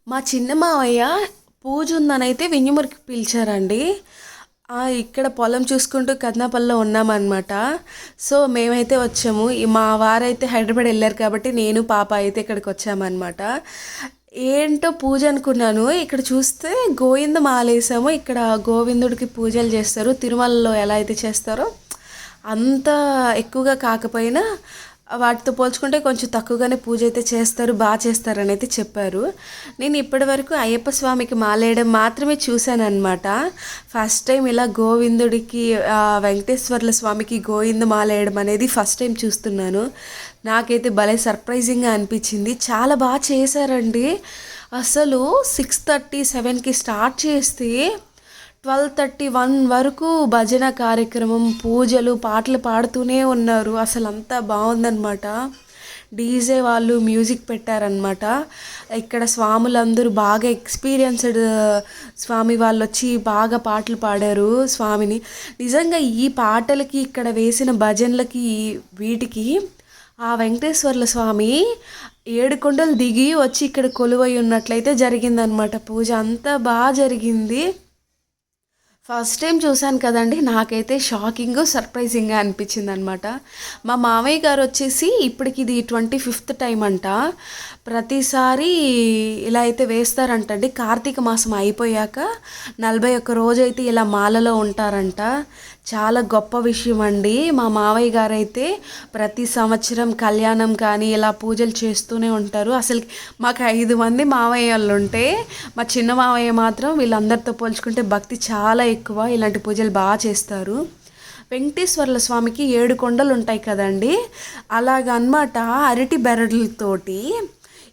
మా చిన్న మావయ్య పూజ ఉందనైతే వింజమూరుకి పిలిచారండి. ఇక్కడ పొలం చూసుకుంటూ కదనాపల్లిలో ఉన్నామన్నమాట. సో మేమైతే వచ్చాము. మా వారైతే హైదరాబాద్ వెళ్ళారు కాబట్టి నేను పాప అయితే ఇక్కడికి వచ్చామన్నమాట. ఏంటో పూజ అనుకున్నాను. ఇక్కడ చూస్తే గోవింద మాలేసాము. ఇక్కడ గోవిందుడికి పూజలు చేస్తారు. తిరుమలలో ఎలా అయితే చేస్తారో అంత ఎక్కువగా కాకపోయినా వాటితో పోల్చుకుంటే కొంచెం తక్కువగానే పూజ అయితే చేస్తారు, బాగా చేస్తారని అయితే చెప్పారు. నేను ఇప్పటివరకు అయ్యప్ప స్వామికి మాలేయడం మాత్రమే చూశాను అనమాట. ఫస్ట్ టైం ఇలా గోవిందుడికి వెంకటేశ్వర్ల స్వామికి గోవింద మాలేయడం అనేది ఫస్ట్ టైం చూస్తున్నాను. నాకైతే భలే సర్ప్రైజింగ్గా అనిపించింది. చాలా బాగా చేశారండి. అసలు 6:30, 7కి స్టార్ట్ చేస్తే 12:31 వరకు భజన కార్యక్రమం, పూజలు, పాటలు పాడుతూనే ఉన్నారు. అసలు అంతా బాగుందన్నమాట. డీజే వాళ్ళు మ్యూజిక్ పెట్టారనమాట. ఇక్కడ స్వాములందరూ బాగా ఎక్స్పీరియన్స్డ్ స్వామి వాళ్ళు వచ్చి బాగా పాటలు పాడారు స్వామిని. నిజంగా ఈ పాటలకి, ఇక్కడ వేసిన భజనలకి, వీటికి ఆ వెంకటేశ్వర్ల స్వామి 7 కొండలు దిగి వచ్చి ఇక్కడ కొలువై ఉన్నట్లయితే జరిగిందనమాట. పూజ అంతా బాగా జరిగింది. ఫస్ట్ టైం చూశాను కదండి, నాకైతే షాకింగ్, సర్ప్రైజింగ్గా అనిపించింది అనమాట. మా మామయ్య గారు వచ్చేసి ఇప్పటికి ఇది 25th టైం అంట. ప్రతిసారి ఇలా అయితే వేస్తారంటండి. కార్తీక మాసం అయిపోయాక 41 రోజు అయితే ఇలా మాలలో ఉంటారంట. చాలా గొప్ప విషయం అండి. మా మావయ్య గారు అయితే ప్రతి సంవత్సరం కళ్యాణం కానీ ఇలా పూజలు చేస్తూనే ఉంటారు. అసలు మాకు 5 మంది మావయ్య వాళ్ళు ఉంటే మా చిన్న మావయ్య మాత్రం వీళ్ళందరితో పోల్చుకుంటే భక్తి చాలా ఎక్కువ. ఇలాంటి పూజలు బాగా చేస్తారు. వెంకటేశ్వర్ల స్వామికి 7 కొండలు ఉంటాయి కదండి, అలాగనమాట. అరటి బెరడులతోటి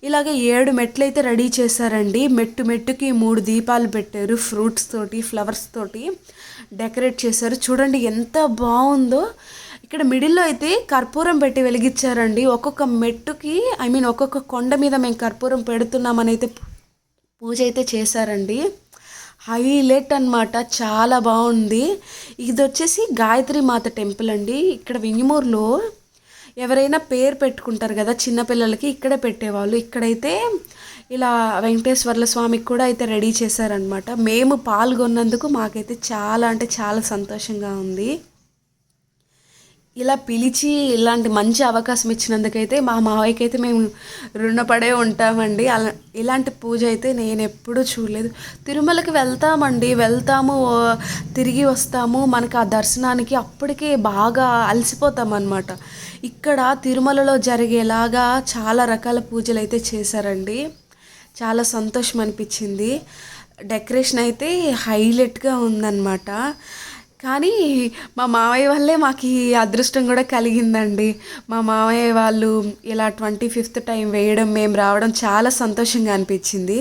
ఇలాగ 7 మెట్లు అయితే రెడీ చేశారండి. మెట్టు మెట్టుకి 3 దీపాలు పెట్టారు. ఫ్రూట్స్ తోటి, ఫ్లవర్స్ తోటి డెకరేట్ చేశారు. చూడండి ఎంత బాగుందో. ఇక్కడ మిడిల్లో అయితే కర్పూరం పెట్టి వెలిగించారండి. ఒక్కొక్క మెట్టుకి, ఒక్కొక్క కొండ మీద మేము కర్పూరం పెడుతున్నామని అయితే పూజ అయితే చేశారండి. హైలైట్ అనమాట. చాలా బాగుంది. ఇది వచ్చేసి గాయత్రి మాత టెంపుల్ అండి. ఇక్కడ వింజమూరులో ఎవరైనా పేరు పెట్టుకుంటారు కదా చిన్నపిల్లలకి, ఇక్కడే పెట్టేవాళ్ళు. ఇక్కడైతే ఇలా వెంకటేశ్వర్ల స్వామికి కూడా అయితే రెడీ చేశారనమాట. మేము పాల్గొన్నందుకు మాకైతే చాలా అంటే చాలా సంతోషంగా ఉంది. ఇలా పిలిచి ఇలాంటి మంచి అవకాశం ఇచ్చినందుకైతే మా మావయ్యకి అయితే మేము రుణపడే ఉంటామండి. ఇలాంటి పూజ అయితే నేను ఎప్పుడూ చూడలేదు. తిరుమలకి వెళ్తాము, తిరిగి వస్తాము. మనకు ఆ దర్శనానికి అప్పటికే బాగా అలసిపోతామన్నమాట. ఇక్కడ తిరుమలలో జరిగేలాగా చాలా రకాల పూజలు అయితే చేశారండి. చాలా సంతోషం అనిపించింది. డెకరేషన్ అయితే హైలైట్గా ఉందన్నమాట. కానీ మా మావయ్య వల్లే మాకు ఈ అదృష్టం కూడా కలిగిందండి. మా మావయ్య వాళ్ళు ఇలా 25th టైం వేయడం, మేము రావడం చాలా సంతోషంగా అనిపించింది.